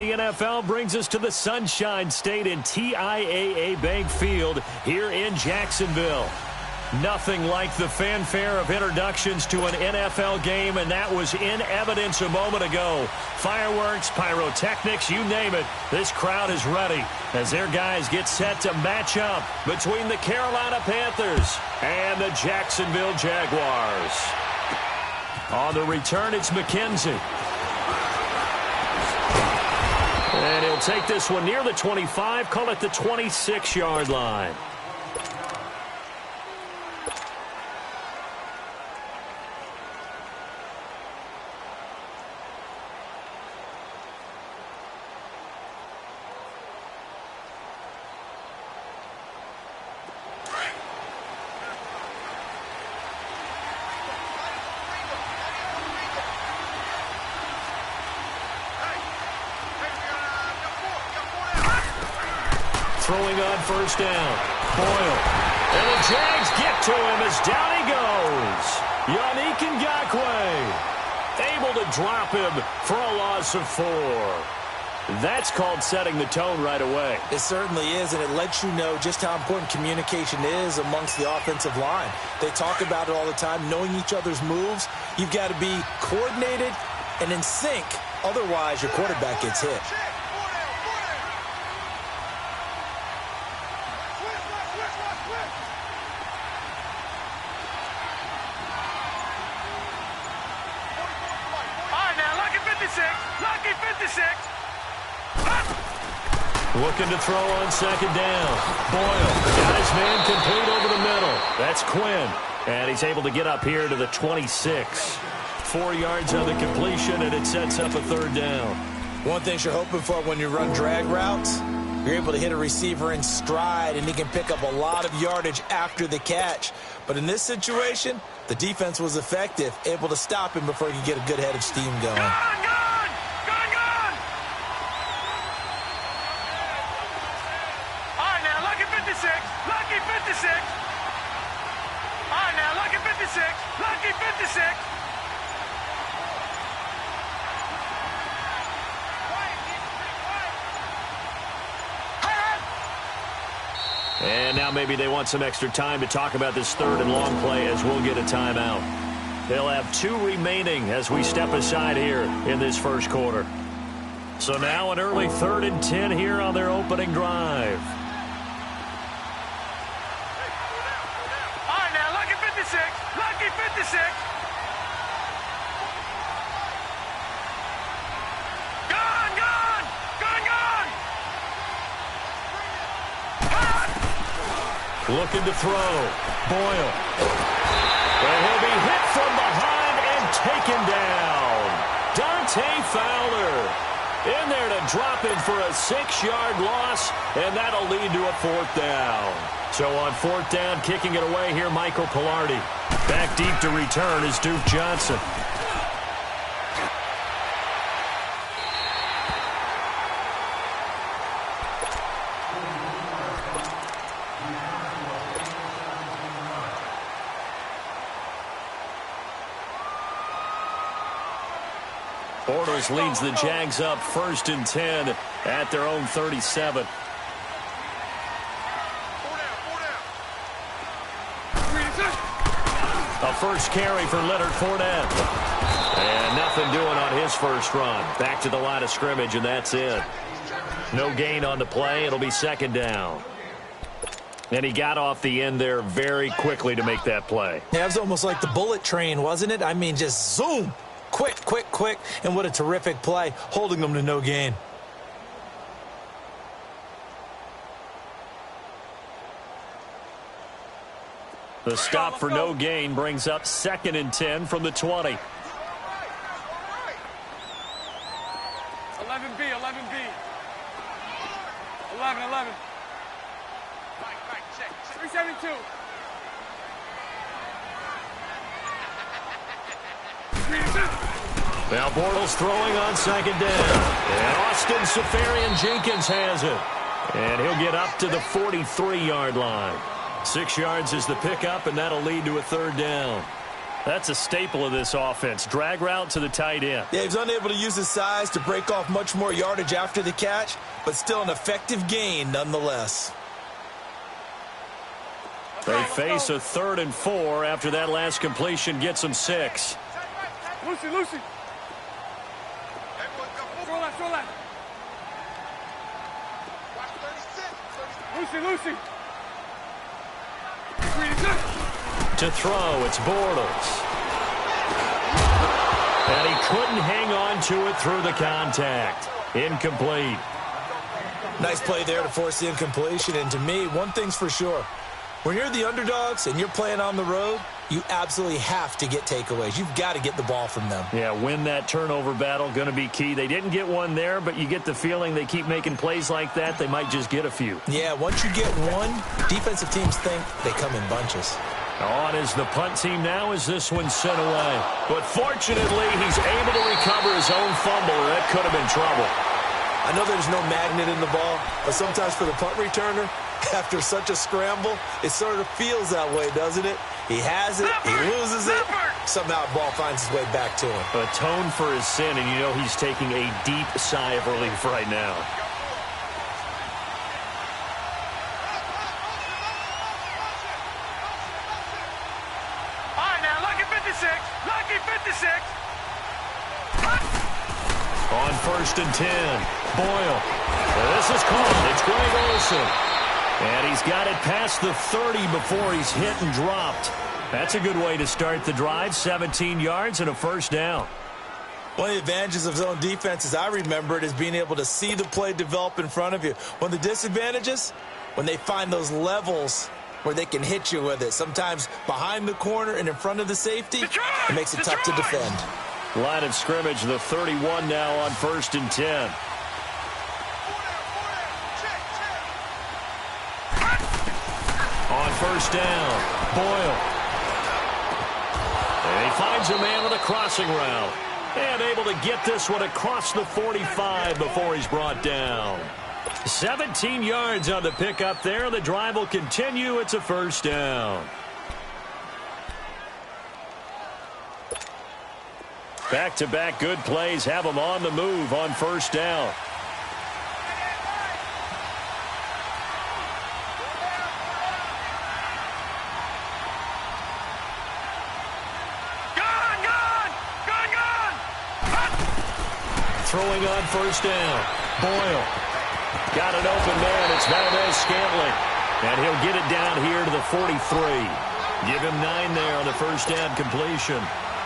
The NFL brings us to the Sunshine State in TIAA Bank Field here in Jacksonville. Nothing like the fanfare of introductions to an NFL game, and that was in evidence a moment ago. Fireworks, pyrotechnics, you name it, this crowd is ready as their guys get set to match up between the Carolina Panthers and the Jacksonville Jaguars. On the return, it's McKenzie. And he'll take this one near the 25, call it the 26-yard line. Throwing on first down. Boyle. And the Jags get to him as down he goes. Yannick Ngakoue able to drop him for a loss of 4. That's called setting the tone right away. It certainly is, and it lets you know just how important communication is amongst the offensive line. They talk about it all the time, knowing each other's moves. You've got to be coordinated and in sync. Otherwise, your quarterback gets hit. Looking to throw on second down. Boyle got his man complete over the middle. That's Quinn. And he's able to get up here to the 26. 4 yards on the completion, and it sets up a third down. One thing you're hoping for when you run drag routes, you're able to hit a receiver in stride, and he can pick up a lot of yardage after the catch. But in this situation, the defense was effective, able to stop him before he could get a good head of steam going. Lucky 56. And now maybe they want some extra time to talk about this third and long play as we'll get a timeout. They'll have 2 remaining as we step aside here in this first quarter. So now an early 3rd and 10 here on their opening drive. Lucky 56. Gone. Looking to throw. Boyle. And he'll be hit from behind and taken down. Dante Fowler in there to drop him for a 6-yard loss, and that'll lead to a 4th down. So on 4th down, kicking it away here, Michael Pilardi. Back deep to return is Duke Johnson. Bortles leads the Jags up 1st and 10 at their own 37. A first carry for Leonard Fournette. And nothing doing on his first run. Back to the line of scrimmage, and that's it. No gain on the play. It'll be 2nd down. And he got off the end there very quickly to make that play. Yeah, it was almost like the bullet train, wasn't it? I mean, just zoom. Quick. And what a terrific play, holding them to no gain. The stop for no gain brings up 2nd and 10 from the 20. 11B. 11. 372. Now Bortles throwing on 2nd down. And Austin Seferian-Jenkins has it. And he'll get up to the 43-yard line. 6 yards is the pickup, and that'll lead to a 3rd down. That's a staple of this offense. Drag route to the tight end. Yeah, he's unable to use his size to break off much more yardage after the catch, but still an effective gain nonetheless. They face a 3rd and 4 after that last completion gets them 6. Lucy. Throw that. Lucy. To throw, it's Bortles. And he couldn't hang on to it through the contact. Incomplete. Nice play there to force the incompletion. And to me, one thing's for sure. When you're the underdogs and you're playing on the road, you absolutely have to get takeaways. You've got to get the ball from them. Yeah, win that turnover battle, going to be key. They didn't get one there, but you get the feeling they keep making plays like that, they might just get a few. Yeah, once you get one, defensive teams think they come in bunches. On is the punt team now as this one's sent away. But fortunately, he's able to recover his own fumble, or that could have been trouble. I know there's no magnet in the ball, but sometimes for the punt returner, after such a scramble, it sort of feels that way, doesn't it? He has it, he loses it, somehow the ball finds its way back to him. Atone for his sin, and you know he's taking a deep sigh of relief right now. All right, now, lucky 56. On 1st and 10, Boyle. This is called. It's Greg Olsen. And he's got it past the 30 before he's hit and dropped. That's a good way to start the drive. 17 yards and a 1st down. One of the advantages of zone defense, as I remember it, is being able to see the play develop in front of you. One of the disadvantages, when they find those levels where they can hit you with it. Sometimes behind the corner and in front of the safety, it makes it tough to defend. Line of scrimmage, the 31 now on 1st and 10. On 1st down, Boyle. And he finds a man with a crossing route. And able to get this one across the 45 before he's brought down. 17 yards on the pickup there. The drive will continue. It's a 1st down. Back-to-back good plays have them on the move on 1st down. Throwing on 1st down. Boyle. Got an open man. It's Valdez-Scantling. And he'll get it down here to the 43. Give him 9 there on the 1st down completion.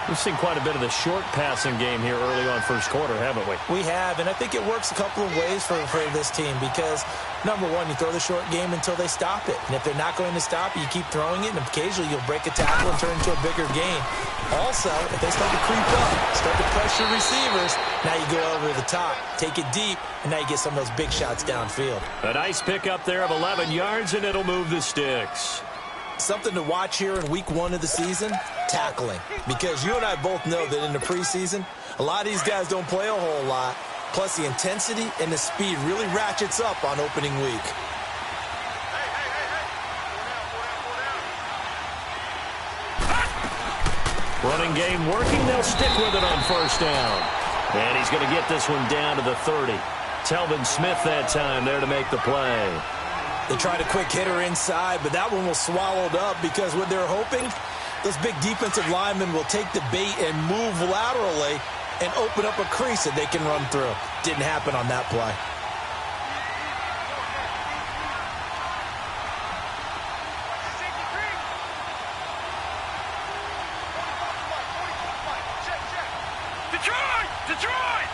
We've seen quite a bit of the short passing game here early on 1st quarter, haven't we? We have, and I think it works a couple of ways for this team because, number one, you throw the short game until they stop it. And if they're not going to stop it, you keep throwing it, and occasionally you'll break a tackle and turn into a bigger gain. Also, if they start to creep up, start to pressure receivers, now you go over the top, take it deep, and now you get some of those big shots downfield. A nice pickup there of 11 yards, and it'll move the sticks. Something to watch here in week 1 of the season, tackling. Because you and I both know that in the preseason, a lot of these guys don't play a whole lot. Plus, the intensity and the speed really ratchets up on opening week. Running game working. They'll stick with it on 1st down. And he's going to get this one down to the 30. Telvin Smith that time there to make the play. They tried a quick hitter inside, but that one was swallowed up because what they're hoping, those big defensive linemen will take the bait and move laterally and open up a crease that they can run through. Didn't happen on that play. Detroit!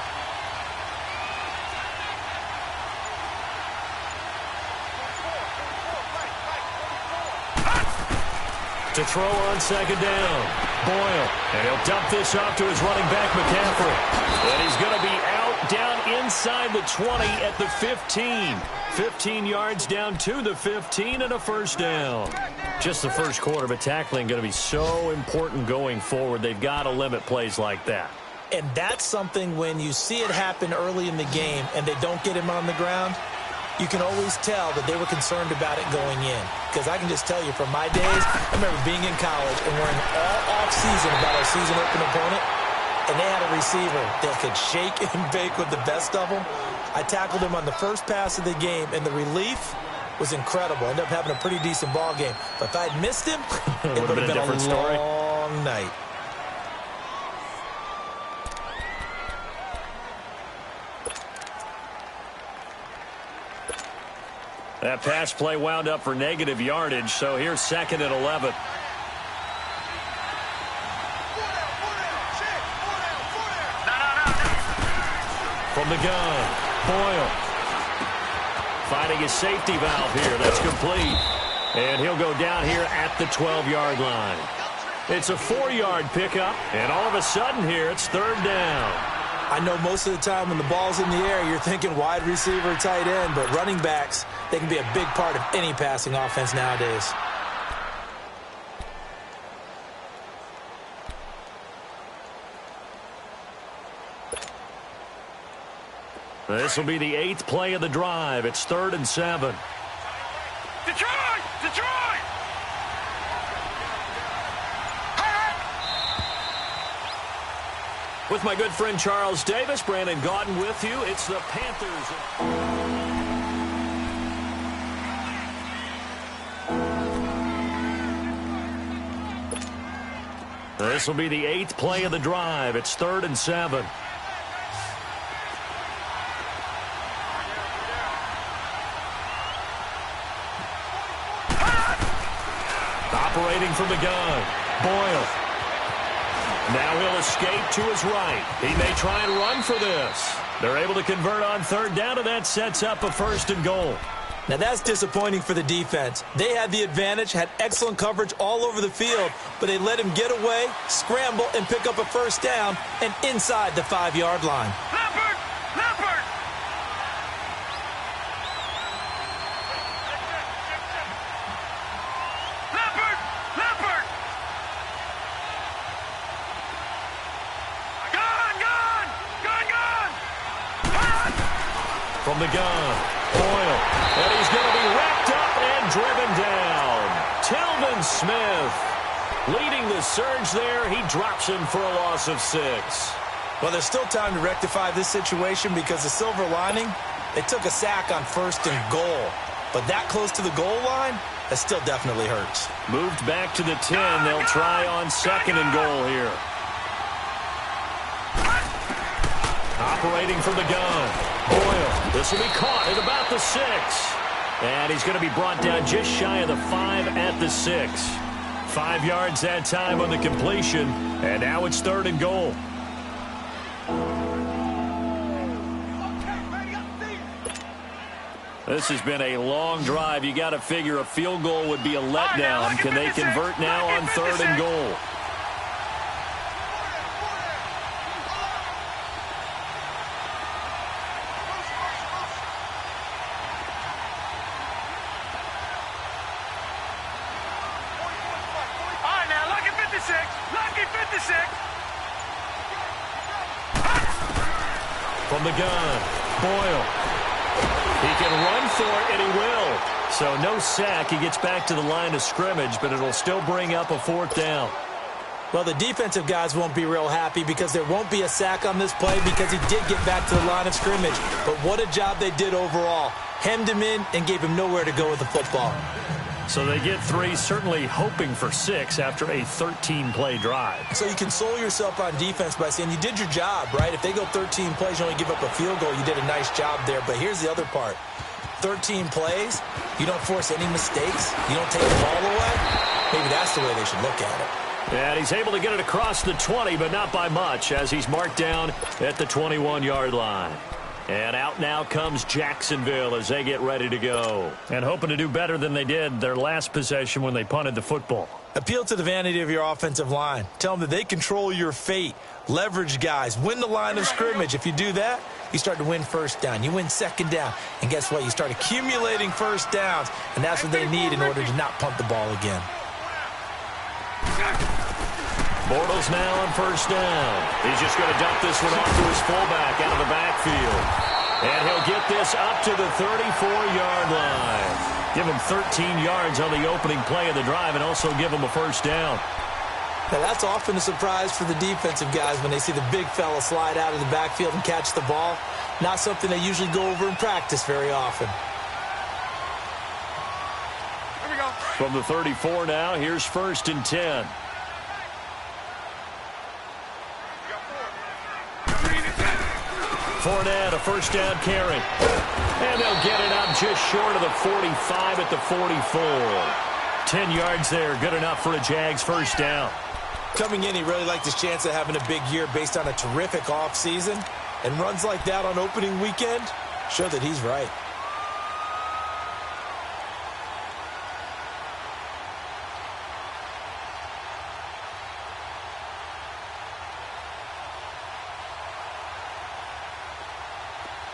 To throw on 2nd down. Boyle. And he'll dump this off to his running back, McCaffrey. And he's going to be out down inside the 20 at the 15. 15 yards down to the 15 and a 1st down. Just the 1st quarter, but tackling going to be so important going forward. They've got to limit plays like that. And that's something when you see it happen early in the game and they don't get him on the ground, you can always tell that they were concerned about it going in. Because I can just tell you from my days, I remember being in college and worrying all off-season about our season-open opponent, and they had a receiver that could shake and bake with the best of them. I tackled him on the first pass of the game, and the relief was incredible. I ended up having a pretty decent ball game. But if I had missed him, it would have been a different story. Long night. That pass play wound up for negative yardage, so here's 2nd and 11. From the gun, Boyle. Finding his safety valve here. That's complete. And he'll go down here at the 12-yard line. It's a 4-yard pickup, and all of a sudden here it's 3rd down. I know most of the time when the ball's in the air, you're thinking wide receiver, tight end, but running backs, they can be a big part of any passing offense nowadays. This will be the 8th play of the drive. It's 3rd and 7. Detroit! Detroit! With my good friend Charles Davis, Brandon Gaudin with you. It's the Panthers. This will be the 8th play of the drive. It's 3rd and 7. Operating from the gun, Boyle. Now he'll escape to his right. He may try and run for this. They're able to convert on 3rd down, and that sets up a 1st and goal. Now that's disappointing for the defense. They had the advantage, had excellent coverage all over the field, but they let him get away, scramble, and pick up a 1st down, and inside the 5-yard line. Leopard! Leopard! Leopard! Leopard! Gun! From the gun, Boyle. And he's going to be wrapped up and driven down. Telvin Smith leading the surge there. He drops him for a loss of 6. Well, there's still time to rectify this situation because the silver lining, they took a sack on 1st and goal. But that close to the goal line, that still definitely hurts. Moved back to the 10. They'll try on 2nd and goal here. Operating from the gun, Boyle. This will be caught at about the 6. And he's going to be brought down just shy of the 5 at the 6. 5 yards that time on the completion. And now it's 3rd and goal. This has been a long drive. You got to figure a field goal would be a letdown. Can they convert now on 3rd and goal? From the gun, Boyle. He can run for it, and he will. So no sack. He gets back to the line of scrimmage, but it'll still bring up a 4th down. Well, the defensive guys won't be real happy because there won't be a sack on this play because he did get back to the line of scrimmage. But what a job they did overall. Hemmed him in and gave him nowhere to go with the football. So they get 3, certainly hoping for 6 after a 13-play drive. So you console yourself on defense by saying you did your job, right? If they go 13 plays, you only give up a field goal, you did a nice job there. But here's the other part. 13 plays, you don't force any mistakes, you don't take the ball away. Maybe that's the way they should look at it. And he's able to get it across the 20, but not by much, as he's marked down at the 21-yard line. And out now comes Jacksonville as they get ready to go. And hoping to do better than they did their last possession when they punted the football. Appeal to the vanity of your offensive line. Tell them that they control your fate. Leverage guys. Win the line of scrimmage. If you do that, you start to win 1st down. You win 2nd down. And guess what? You start accumulating 1st downs. And that's what they need in order to not punt the ball again. Bortles now on 1st down. He's just going to dump this one off to his fullback out of the backfield. And he'll get this up to the 34-yard line. Give him 13 yards on the opening play of the drive and also give him a first down. Now, that's often a surprise for the defensive guys when they see the big fella slide out of the backfield and catch the ball. Not something they usually go over in practice very often. Here we go. From the 34 now, here's 1st and 10. Fournette, a first down carry. And they'll get it up just short of the 45 at the 44. 10 yards there, good enough for a Jags first down. Coming in, he really liked his chance of having a big year based on a terrific offseason. And runs like that on opening weekend show that he's right.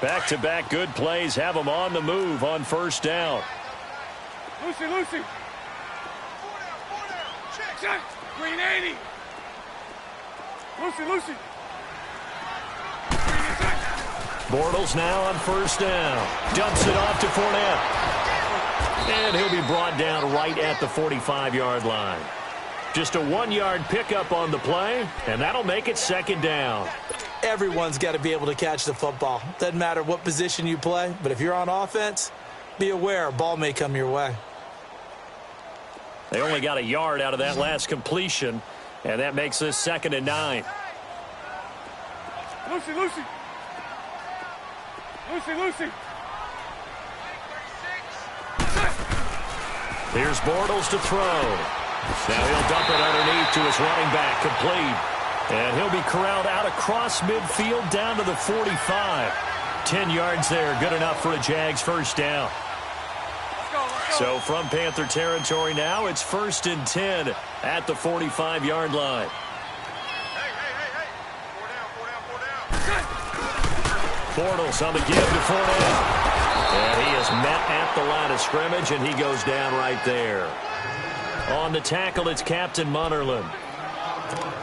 Back-to-back good plays have them on the move on first down. Lucy. Check. Green 80. Lucy. Bortles now on first down. Dumps it off to Fournette. And he'll be brought down right at the 45-yard line. Just a 1-yard pickup on the play, and that'll make it 2nd down. Everyone's got to be able to catch the football. Doesn't matter what position you play, but if you're on offense, be aware a ball may come your way. They only got a yard out of that last completion, and that makes this 2nd and 9. Lucy. Here's Bortles to throw. Now he'll dump it underneath to his running back, complete. And he'll be corralled out across midfield down to the 45. 10 yards there, good enough for a Jags first down. Let's go. So from Panther territory now, it's 1st and 10 at the 45-yard line. Hey. 4 down. Bortles on the give to Fournette. And he is met at the line of scrimmage, and he goes down right there. On the tackle, it's Captain Munnerlyn.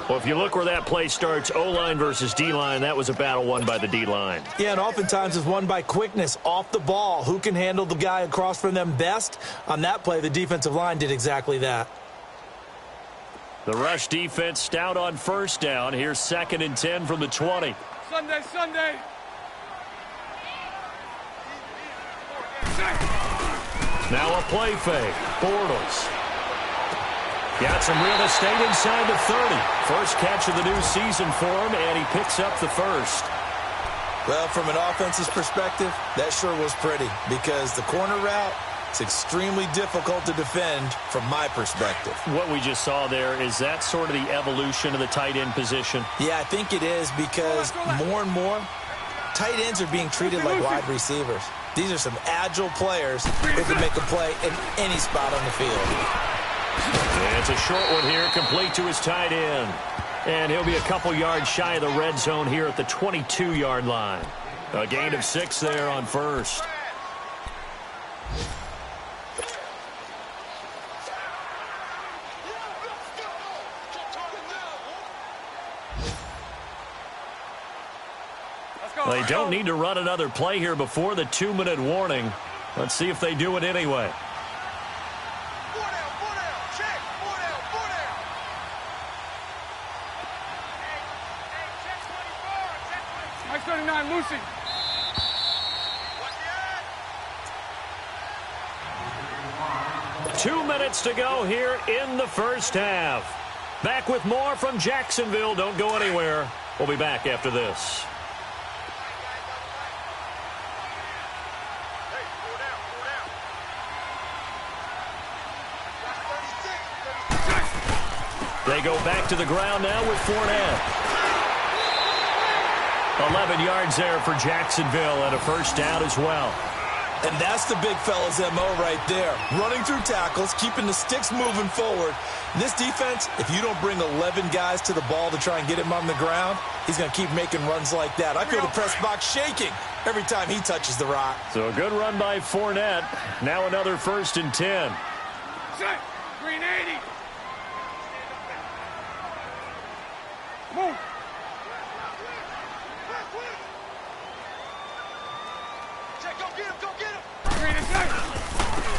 Well, if you look where that play starts, O-line versus D-line, that was a battle won by the D-line. Yeah, and oftentimes it's won by quickness off the ball. Who can handle the guy across from them best? On that play, the defensive line did exactly that. The rush defense stout on first down. Here's 2nd and 10 from the 20. Sunday. Now a play fake. Bortles. Got some real estate inside the 30. First catch of the new season for him, and he picks up the first. Well, from an offense's perspective, that sure was pretty because the corner route, it's extremely difficult to defend from my perspective. What we just saw there, is that sort of the evolution of the tight end position? Yeah, I think it is because more and more, tight ends are being treated like wide receivers. These are some agile players who can make a play in any spot on the field. And it's a short one here, complete to his tight end. And he'll be a couple yards shy of the red zone here at the 22-yard line. A gain of 6 there on first. They don't need to run another play here before the 2-minute warning. Let's see if they do it anyway. 4 down. Check. 4 down. Check 24. 39, Lucy. 2 minutes to go here in the first half. Back with more from Jacksonville. Don't go anywhere. We'll be back after this. They go back to the ground now with Fournette. 11 yards there for Jacksonville and a first down as well. And that's the big fella's MO right there. Running through tackles, keeping the sticks moving forward. This defense, if you don't bring 11 guys to the ball to try and get him on the ground, he's going to keep making runs like that. I feel the press box shaking every time he touches the rock. So a good run by Fournette. Now another 1st and 10. Set. Green 80. Move.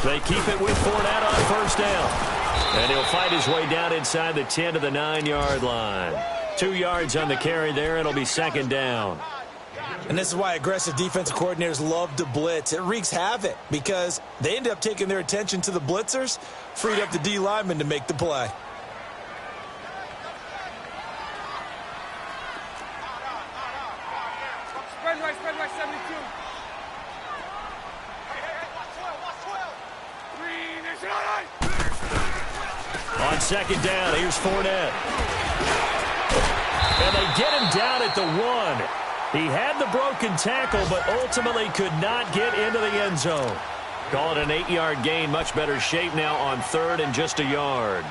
They keep it with Fournette on first down. And he'll fight his way down inside the 10 to the 9-yard line. 2 yards on the carry there. It'll be second down. And this is why aggressive defensive coordinators love to blitz. It wreaks havoc because they end up taking their attention to the blitzers, freed up the D lineman to make the play. Spread right, 72. On second down, here's Fournette. And they get him down at the 1. He had the broken tackle, but ultimately could not get into the end zone. Call it an 8-yard gain. Much better shape now on third and just a yard.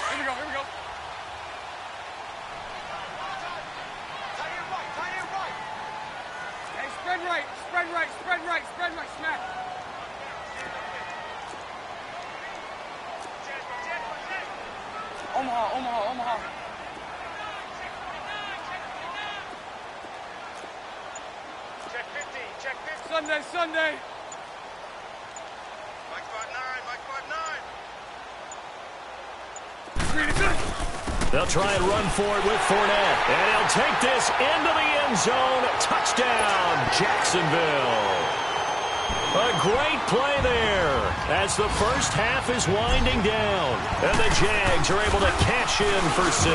Here we go. Hey, spread right, smack. Omaha. Check 15. Sunday. Mike spot 9. They'll try and run for it with Fournette. And he'll take this into the end zone. Touchdown, Jacksonville. A great play there as the first half is winding down. And the Jags are able to cash in for 6.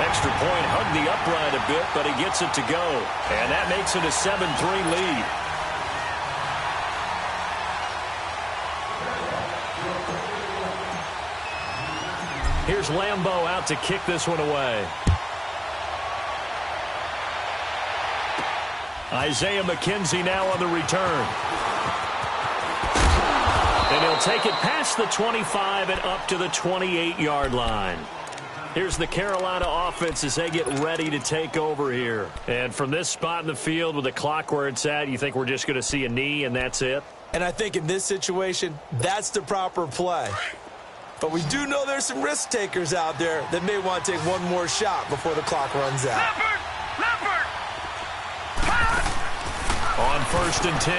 Extra point hugged the upright a bit, but he gets it to go. And that makes it a 7-3 lead. Here's Lambeau out to kick this one away. Isaiah McKenzie now on the return. And he'll take it past the 25 and up to the 28-yard line. Here's the Carolina offense as they get ready to take over here. And from this spot in the field with the clock where it's at, you think we're just going to see a knee and that's it? And I think in this situation, that's the proper play. But we do know there's some risk takers out there that may want to take one more shot before the clock runs out. Leopard! On first and 10,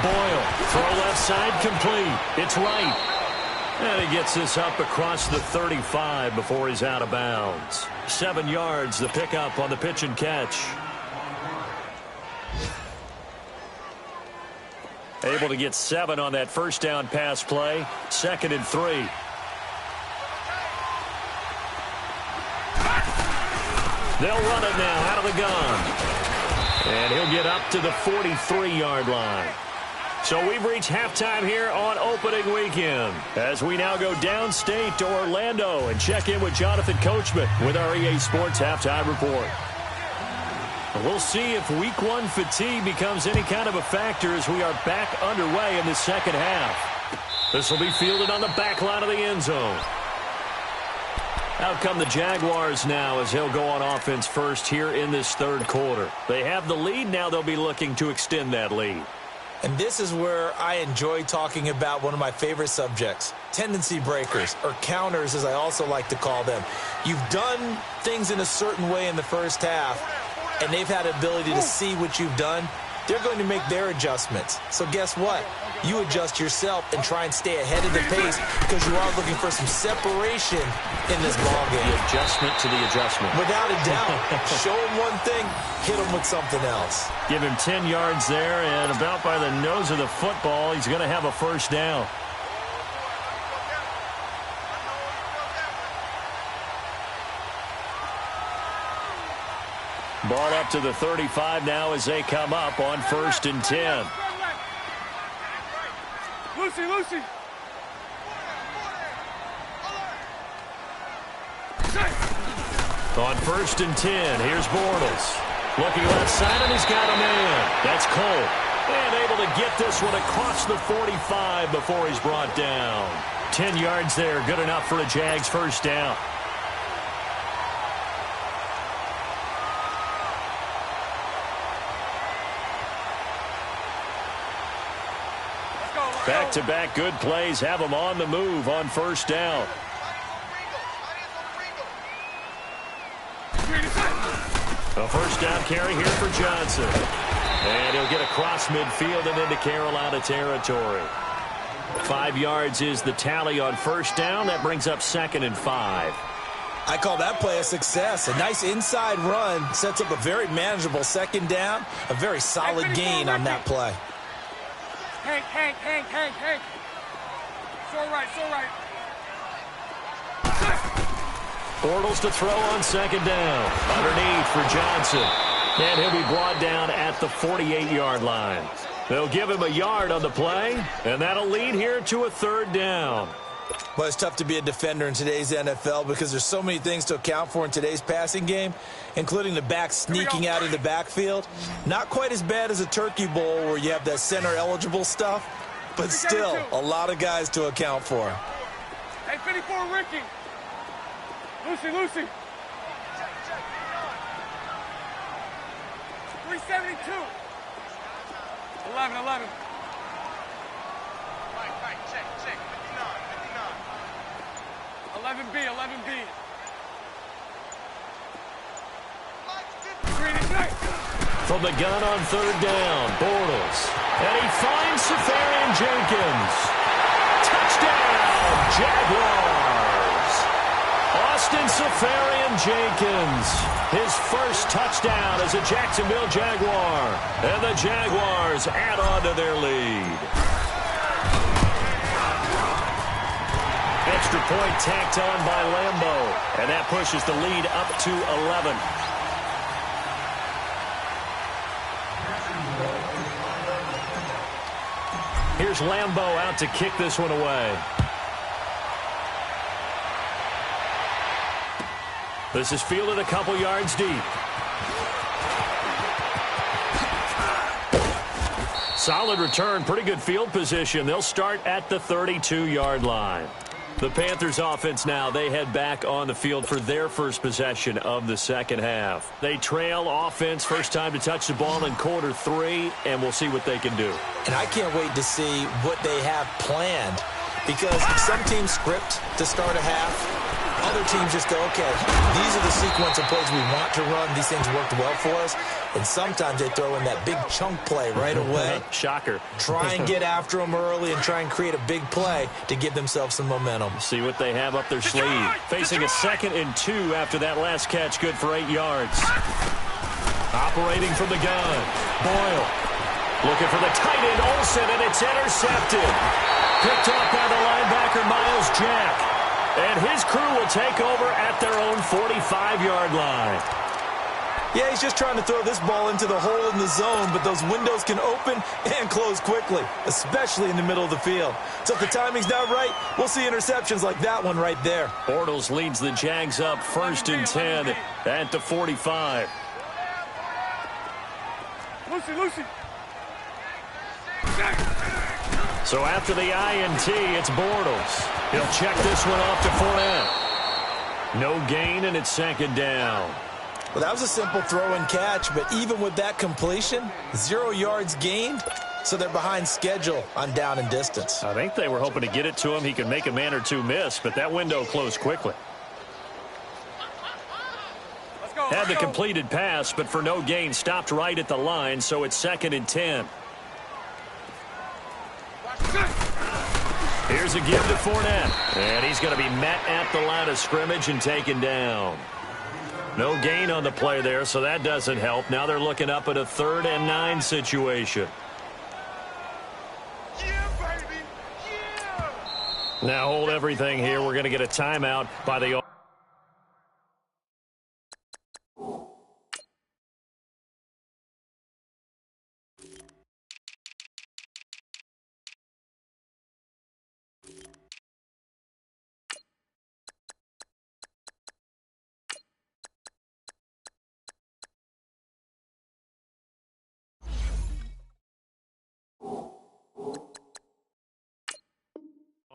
Boyle, throw left side complete. It's right. And he gets this up across the 35 before he's out of bounds. 7 yards, the pickup on the pitch and catch. Able to get 7 on that first down pass play. 2nd and 3. They'll run it now out of the gun. And he'll get up to the 43-yard line. So we've reached halftime here on opening weekend as we now go downstate to Orlando and check in with Jonathan Coachman with our EA Sports Halftime Report. We'll see if Week 1 fatigue becomes any kind of a factor as we are back underway in the second half. This will be fielded on the back line of the end zone. Out come the Jaguars now as he'll go on offense first here in this third quarter. They have the lead. Now they'll be looking to extend that lead. And this is where I enjoy talking about one of my favorite subjects, tendency breakers, or counters as I also like to call them. You've done things in a certain way in the first half, and they've had the ability to see what you've done. They're going to make their adjustments. So guess what? You adjust yourself and try and stay ahead of the pace because you are looking for some separation in this ballgame. The adjustment to the adjustment. Without a doubt. Show him one thing, hit him with something else. Give him 10 yards there, and about by the nose of the football, he's going to have a first down. Ball up to the 35 now as they come up on first and 10. Lucy. On first and 10, here's Bortles. Looking left side, and he's got a man. That's Cole. And able to get this one across the 45 before he's brought down. 10 yards there, good enough for a Jags first down. Back-to-back good plays have them on the move on first down. A first down carry here for Johnson. And he'll get across midfield and into Carolina territory. 5 yards is the tally on first down. That brings up 2nd and 5. I call that play a success. A nice inside run sets up a very manageable 2nd down. A very solid gain on that play. Hank. So right. Bortles to throw on 2nd down. Underneath for Johnson. And he'll be brought down at the 48-yard line. They'll give him a yard on the play, and that'll lead here to a 3rd down. Well, it's tough to be a defender in today's NFL because there's so many things to account for in today's passing game, including the back sneaking out of the backfield. Not quite as bad as a turkey bowl where you have that center-eligible stuff, but still a lot of guys to account for. Hey, 54, Ricky. Lucy. 372. 11. Right, check. 59. 11B. From the gun on 3rd down, Bortles. And he finds Safarian Jenkins. Touchdown, Jaguars. Austin Safarian Jenkins. His first touchdown as a Jacksonville Jaguar. And the Jaguars add on to their lead. Extra point tacked on by Lambeau. And that pushes the lead up to 11. Here's Lambeau out to kick this one away. This is fielded a couple yards deep. Solid return, pretty good field position. They'll start at the 32-yard line. The Panthers offense now, they head back on the field for their first possession of the second half. They trail offense, first time to touch the ball in quarter 3, and we'll see what they can do. And I can't wait to see what they have planned, because some teams script to start a half. Other teams just go, okay, these are the sequence of plays we want to run. These things worked well for us. And sometimes they throw in that big chunk play right away. Shocker. Try and get after them early and try and create a big play to give themselves some momentum. See what they have up their sleeve. Facing a 2nd and 2 after that last catch, good for 8 yards. Operating from the gun, Boyle. Looking for the tight end, Olsen, and it's intercepted. Picked off by the linebacker, Miles Jack. And his crew will take over at their own 45-yard line. Yeah, he's just trying to throw this ball into the hole in the zone, but those windows can open and close quickly, especially in the middle of the field. So if the timing's not right, we'll see interceptions like that one right there. Bortles leads the Jags up 1st and 10 at the 45. Lucy. So after the INT, it's Bortles. He'll check this one off to Fournette. No gain, and it's 2nd down. Well, that was a simple throw and catch, but even with that completion, 0 yards gained, so they're behind schedule on down and distance. I think they were hoping to get it to him. He could make a man or two miss, but that window closed quickly. Had the completed pass, but for no gain, stopped right at the line, so it's 2nd and 10. Here's a give to Fournette, and he's going to be met at the line of scrimmage and taken down. No gain on the play there, so that doesn't help. Now they're looking up at a 3rd and 9 situation. Yeah, baby. Yeah. Now hold everything here. We're going to get a timeout by the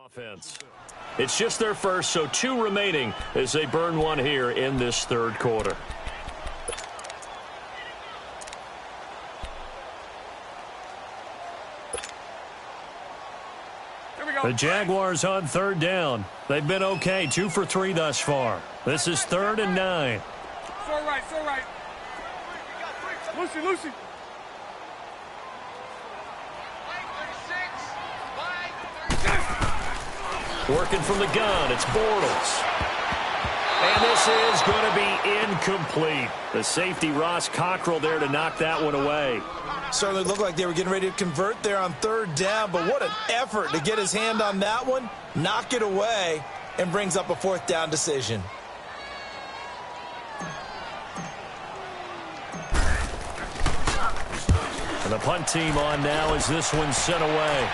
offense. It's just their first, so 2 remaining as they burn one here in this 3rd quarter. The Jaguars on third down. They've been okay, 2 for 3 thus far. This is 3rd and 9. So right. Lucy. Working from the gun, it's Bortles. And this is going to be incomplete. The safety, Ross Cockrell, there to knock that one away. Certainly looked like they were getting ready to convert there on 3rd down, but what an effort to get his hand on that one, knock it away, and brings up a 4th down decision. And the punt team on now as this one's sent away.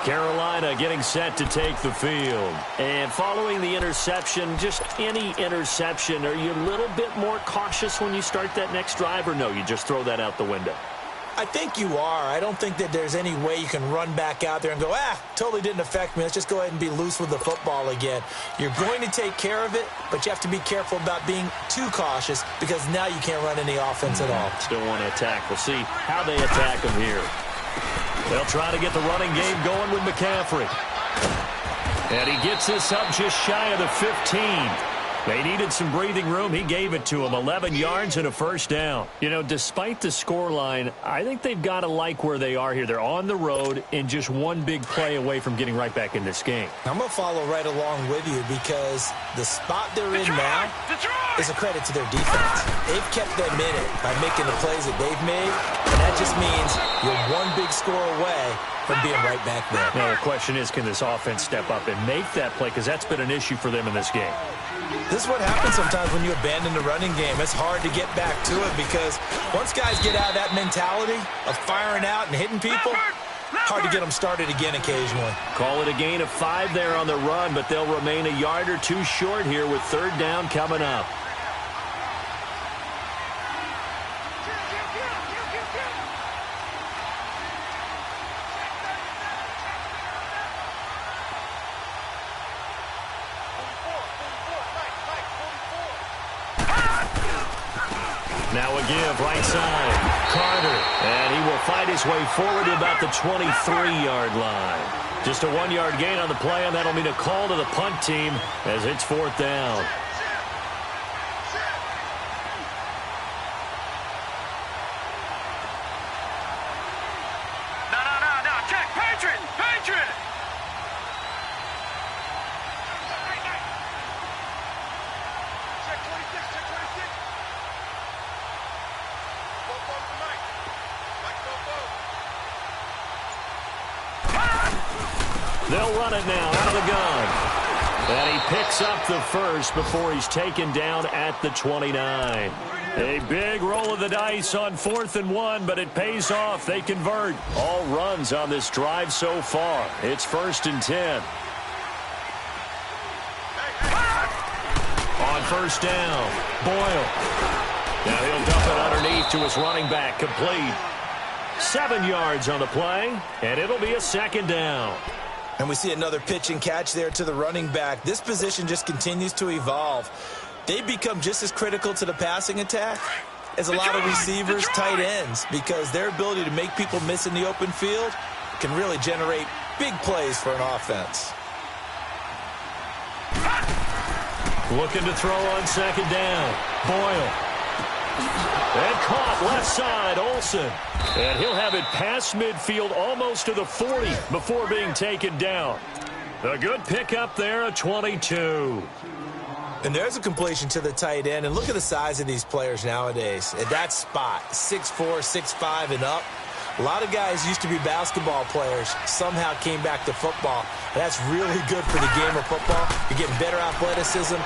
Carolina getting set to take the field. And following the interception, just any interception, are you a little bit more cautious when you start that next drive, or no, you just throw that out the window? I think you are. I don't think that there's any way you can run back out there and go, totally didn't affect me. Let's just go ahead and be loose with the football again. You're going to take care of it, but you have to be careful about being too cautious because now you can't run any offense at all. Still want to attack. We'll see how they attack him here. They'll try to get the running game going with McCaffrey. And he gets this up just shy of the 15. They needed some breathing room. He gave it to him. 11 yards and a 1st down. You know, despite the scoreline, I think they've got to like where they are here. They're on the road and just one big play away from getting right back in this game. I'm going to follow right along with you because the spot they're in now is a credit to their defense. They've kept them in it by making the plays that they've made, and that just means you're one big score away from being right back there. Now, the question is, can this offense step up and make that play? Because that's been an issue for them in this game. This is what happens sometimes when you abandon the running game. It's hard to get back to it because once guys get out of that mentality of firing out and hitting people, hard to get them started again occasionally. Call it a gain of 5 there on the run, but they'll remain a yard or 2 short here with 3rd down coming up. Now a give, right side. Carter, and he will fight his way forward to about the 23-yard line. Just a 1-yard gain on the play, and that'll mean a call to the punt team as it's 4th down. No. Check. Patriot. Check 26. They'll run it now out of the gun. And he picks up the 1st before he's taken down at the 29. A big roll of the dice on 4th and 1, but it pays off. They convert. All runs on this drive so far. It's 1st and 10. On 1st down, Boyle. Now he'll dump it underneath to his running back, complete. 7 yards on the play, and it'll be a 2nd down. And we see another pitch and catch there to the running back. This position just continues to evolve. They become just as critical to the passing attack as a lot of receivers, tight ends, because their ability to make people miss in the open field can really generate big plays for an offense. Looking to throw on 2nd down. Boyle. And caught left side, Olsen. And he'll have it past midfield almost to the 40 before being taken down. A good pickup there, a 22. And there's a completion to the tight end. And look at the size of these players nowadays. At that spot, 6'4", 6'5", and up. A lot of guys used to be basketball players, somehow came back to football. That's really good for the game of football. You're getting better athleticism,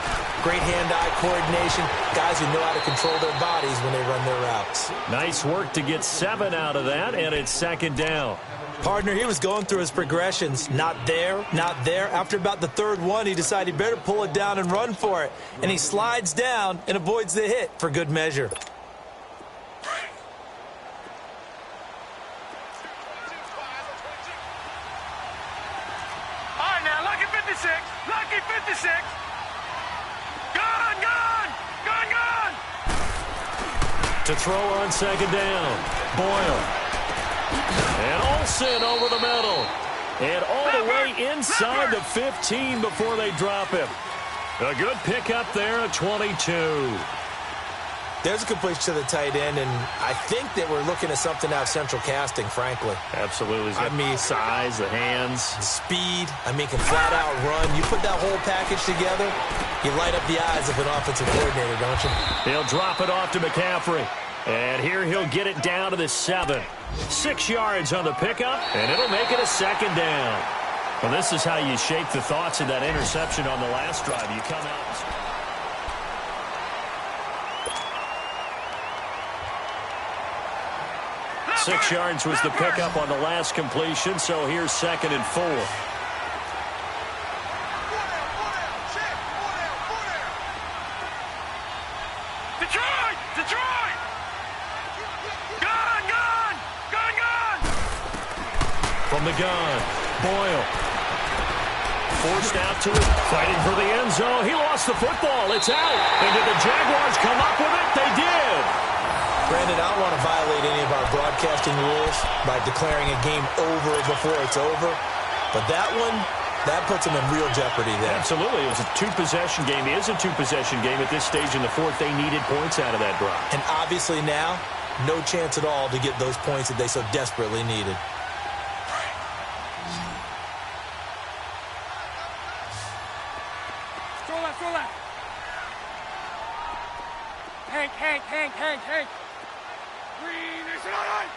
great hand-eye coordination, guys who know how to control their bodies when they run their routes. Nice work to get 7 out of that, and it's 2nd down. Partner, he was going through his progressions. Not there, not there. After about the 3rd one, he decided he better pull it down and run for it. And he slides down and avoids the hit for good measure. Lucky 56. Gone. To throw on second down. Boyle. And Olsen over the middle. And all the way inside the 15 before they drop him. A good pickup there at 22. There's a completion to the tight end, and I think that we're looking at something out of central casting, frankly. Absolutely. I mean, size, the hands. Speed. I mean, can flat out run. You put that whole package together, you light up the eyes of an offensive coordinator, don't you? He'll drop it off to McCaffrey. And here he'll get it down to the 7. 6 yards on the pickup, and it'll make it a second down. Well, this is how you shape the thoughts of that interception on the last drive. You come out. 6 yards was the pickup on the last completion, so here's 2nd and 4. Detroit! Detroit! Gun! From the gun, Boyle. Forced out to it, fighting for the end zone. He lost the football. It's out. And did the Jaguars come up with it? They did. Brandon, I don't want to violate any of our broadcasting rules by declaring a game over before it's over. But that one, that puts them in real jeopardy there. Absolutely. It was a two-possession game. It is a two-possession game at this stage in the fourth. They needed points out of that drive. And obviously now, no chance at all to get those points that they so desperately needed. Throw left. Hank. Green is on.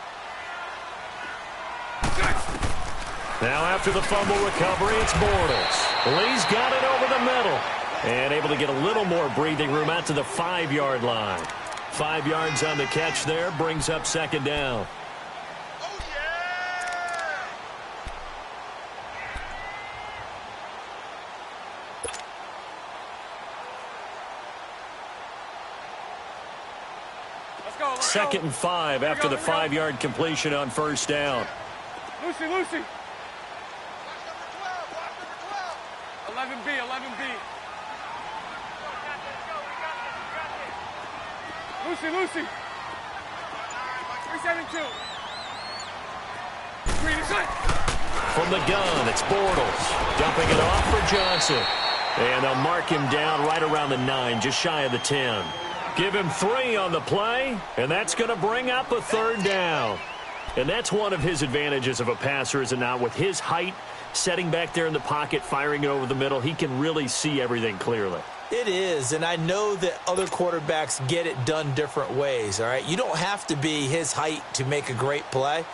Now after the fumble recovery, it's Bortles. Lee's got it over the middle. And able to get a little more breathing room out to the 5-yard line. 5 yards on the catch there, brings up second down. Oh, yeah! Let's go. 2nd and 5 after the 5-yard completion on first down. Lucy. Watch number 12. 11B. Lucy. 372. Green is set. From the gun, it's Bortles. Dumping it off for Johnson. And they'll mark him down right around the 9, just shy of the 10. Give him 3 on the play, and that's going to bring up a third down. And that's one of his advantages of a passer, is it not? With his height, setting back there in the pocket, firing it over the middle, he can really see everything clearly. It is, and I know that other quarterbacks get it done different ways, all right? You don't have to be his height to make a great play,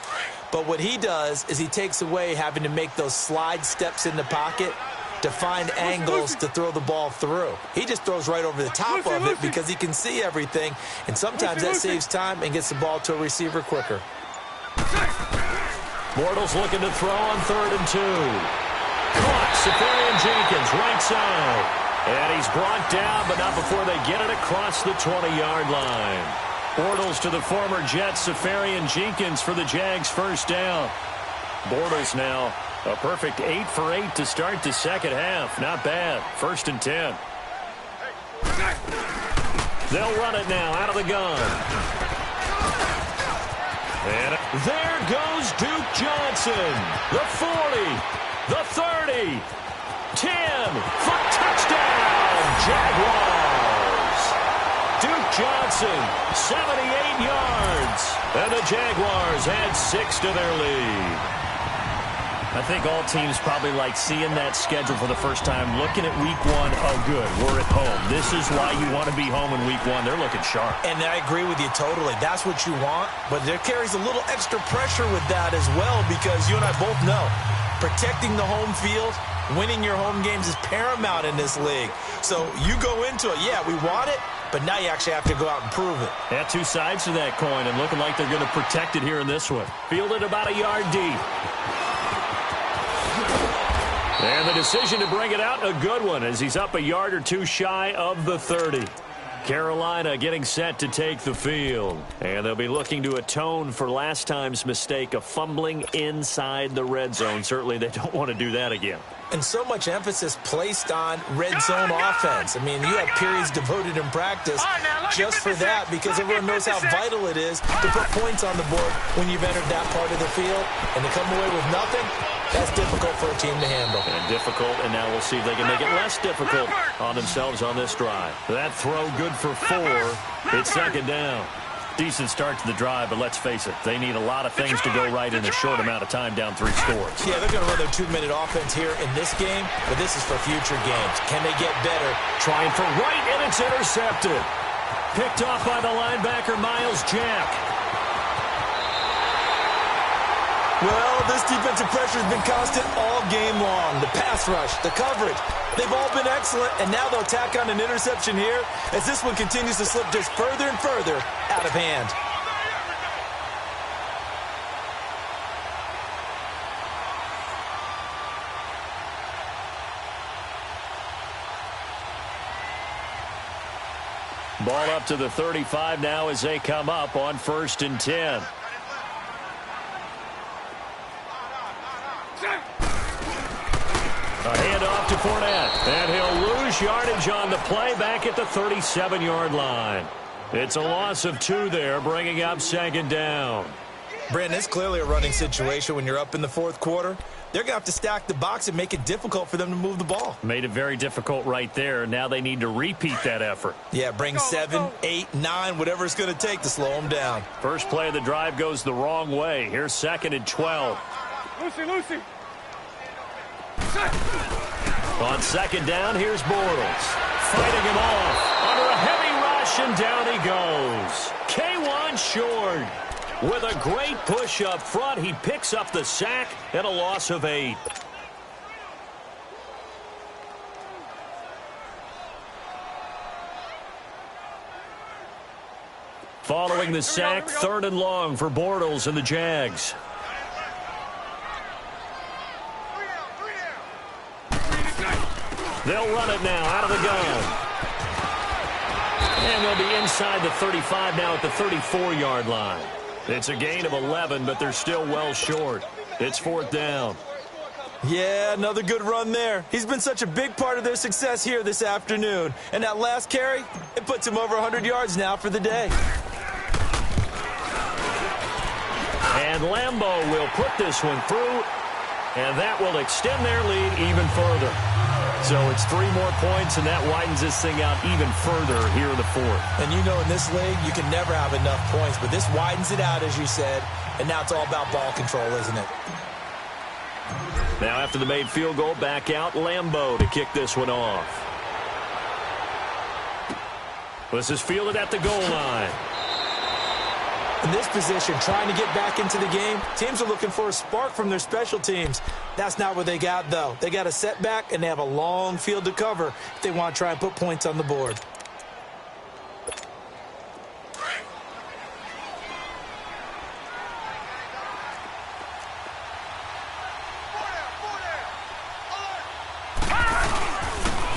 but what he does is he takes away having to make those slide steps in the pocket to find angles to throw the ball through. He just throws right over the top of it because he can see everything, and sometimes that saves time and gets the ball to a receiver quicker. Bortles looking to throw on 3rd and 2. Caught, Safarian Jenkins, right side. And he's brought down, but not before they get it across the 20-yard line. Bortles to the former Jet, Safarian Jenkins for the Jags' first down. Bortles now a perfect 8 for 8 to start the second half. Not bad. 1st and 10. They'll run it now out of the gun. And there goes Duke Johnson. The 40, the 30, 10 for touchdown, Jaguars. Duke Johnson, 78 yards. And the Jaguars add 6 to their lead. I think all teams probably like seeing that schedule for the first time, looking at week 1. Oh, good, we're at home. This is why you want to be home in week 1. They're looking sharp. And I agree with you totally. That's what you want, but there carries a little extra pressure with that as well, because you and I both know protecting the home field, winning your home games is paramount in this league. So you go into it, yeah, we want it, but now you actually have to go out and prove it. Yeah, 2 sides to that coin, and looking like they're going to protect it here in this one. Fielded about a yard deep. And the decision to bring it out, a good one, as he's up a yard or 2 shy of the 30. Carolina getting set to take the field. And they'll be looking to atone for last time's mistake of fumbling inside the red zone. Certainly they don't want to do that again. And so much emphasis placed on red zone offense. I mean, you have periods devoted in practice just for that because everyone knows how vital it is to put points on the board when you've entered that part of the field. And to come away with nothing, that's difficult for a team to handle. And difficult, and now we'll see if they can make it less difficult on themselves on this drive. That throw good for 4. It's second down. Decent start to the drive, but let's face it, they need a lot of things to go right in a short amount of time down 3 scores. Yeah, they're going to run their 2-minute offense here in this game, but this is for future games. Can they get better? Trying for right, and it's intercepted. Picked off by the linebacker, Miles Jack. Well, this defensive pressure has been constant all game long. The pass rush, the coverage, they've all been excellent, and now they'll tack on an interception here as this one continues to slip just further and further out of hand. Ball up to the 35 now as they come up on 1st and 10. A handoff to Fournette, and he'll lose yardage on the play back at the 37-yard line. It's a loss of 2 there, bringing up 2nd down. Brandon, it's clearly a running situation when you're up in the 4th quarter. They're going to have to stack the box and make it difficult for them to move the ball. Made it very difficult right there. Now they need to repeat that effort. Yeah, bring 7, 8, 9, whatever it's going to take to slow them down. First play of the drive goes the wrong way. Here's 2nd and 12. Lucy. On 2nd down, here's Bortles. Fighting him off. Under a heavy rush, and down he goes. K1 short. With a great push up front, he picks up the sack and a loss of 8. Following the sack, 3rd and long for Bortles and the Jags. They'll run it now out of the gun. And they'll be inside the 35 now at the 34-yard line. It's a gain of 11, but they're still well short. It's 4th down. Yeah, another good run there. He's been such a big part of their success here this afternoon. And that last carry, it puts him over 100 yards now for the day. And Lambeau will put this one through, and that will extend their lead even further. So it's 3 more points, and that widens this thing out even further here in the 4th. And you know in this league, you can never have enough points, but this widens it out, as you said, and now it's all about ball control, isn't it? Now after the made field goal, back out Lambeau to kick this one off. This is fielded at the goal line. In this position, trying to get back into the game, teams are looking for a spark from their special teams. That's not what they got, though. They got a setback, and they have a long field to cover if they want to try and put points on the board.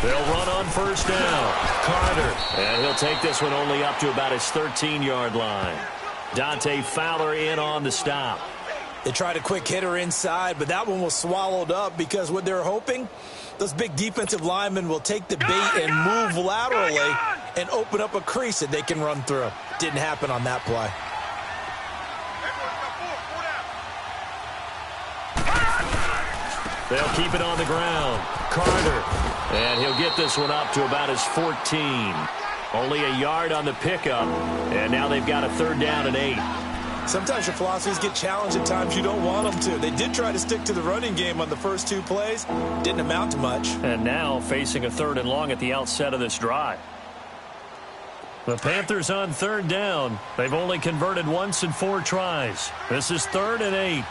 They'll run on 1st down. Carter, and he'll take this one only up to about his 13-yard line. Dante Fowler in on the stop. They tried a quick hitter inside, but that one was swallowed up because what they're hoping, those big defensive linemen will take the bait and move laterally and open up a crease that they can run through. Didn't happen on that play. They'll keep it on the ground. Carter, and he'll get this one up to about his 14. Only a yard on the pickup, and now they've got a 3rd down and 8. Sometimes your philosophies get challenged at times you don't want them to. They did try to stick to the running game on the first 2 plays. Didn't amount to much. And now facing a 3rd and long at the outset of this drive. The Panthers on 3rd down. They've only converted once in 4 tries. This is 3rd and 8.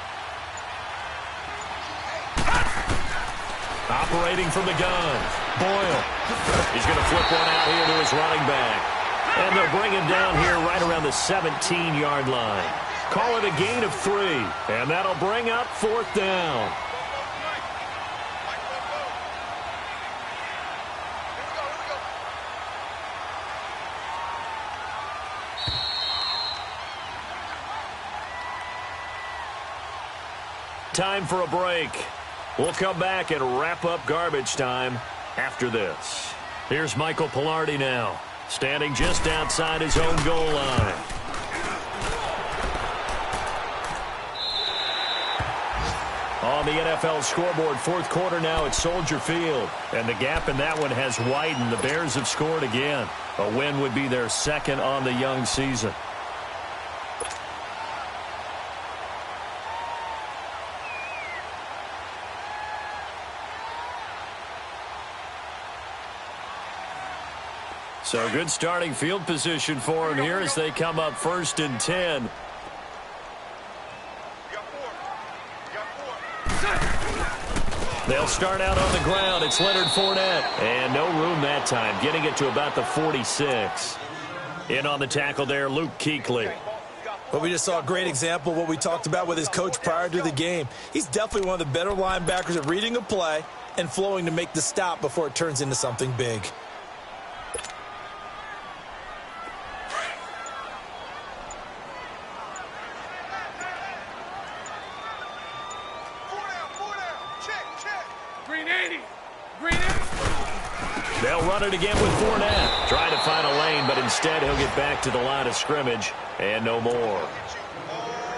Operating from the gun. Boyle. He's going to flip one out here to his running back. And they'll bring him down here right around the 17-yard line. Call it a gain of 3. And that'll bring up 4th down. Time for a break. We'll come back and wrap up garbage time after this. Here's Michael Pilardi now, standing just outside his own goal line. On the NFL scoreboard, fourth quarter now at Soldier Field. And the gap in that one has widened. The Bears have scored again. A win would be their second on the young season. So good starting field position for him here as they come up 1st and 10. They'll start out on the ground. It's Leonard Fournette. And no room that time, getting it to about the 46. In on the tackle there, Luke Kuechly. Well, we just saw a great example of what we talked about with his coach prior to the game. He's definitely one of the better linebackers at reading a play and flowing to make the stop before it turns into something big. They'll run it again with Fournette. Trying to find a lane, but instead he'll get back to the line of scrimmage and no more.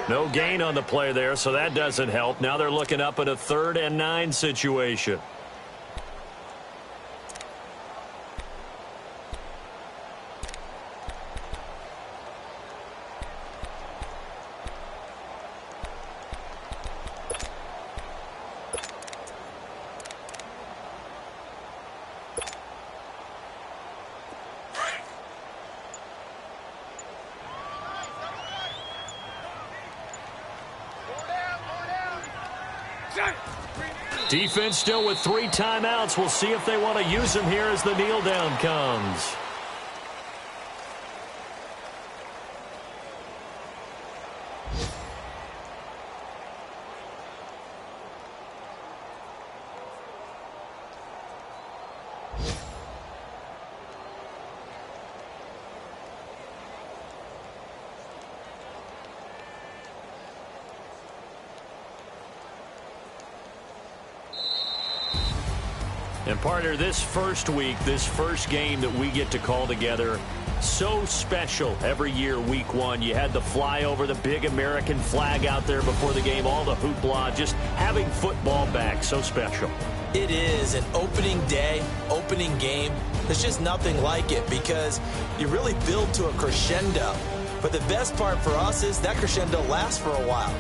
No gain on the play there, so that doesn't help. Now they're looking up at a 3rd and 9 situation. Defense still with 3 timeouts. We'll see if they want to use them here as the kneel down comes. And partner, this first week, this first game that we get to call together, so special every year, week 1. You had the flyover, the big American flag out there before the game, all the hoopla, just having football back, so special. It is an opening day, opening game. There's just nothing like it because you really build to a crescendo. But the best part for us is that crescendo lasts for a while.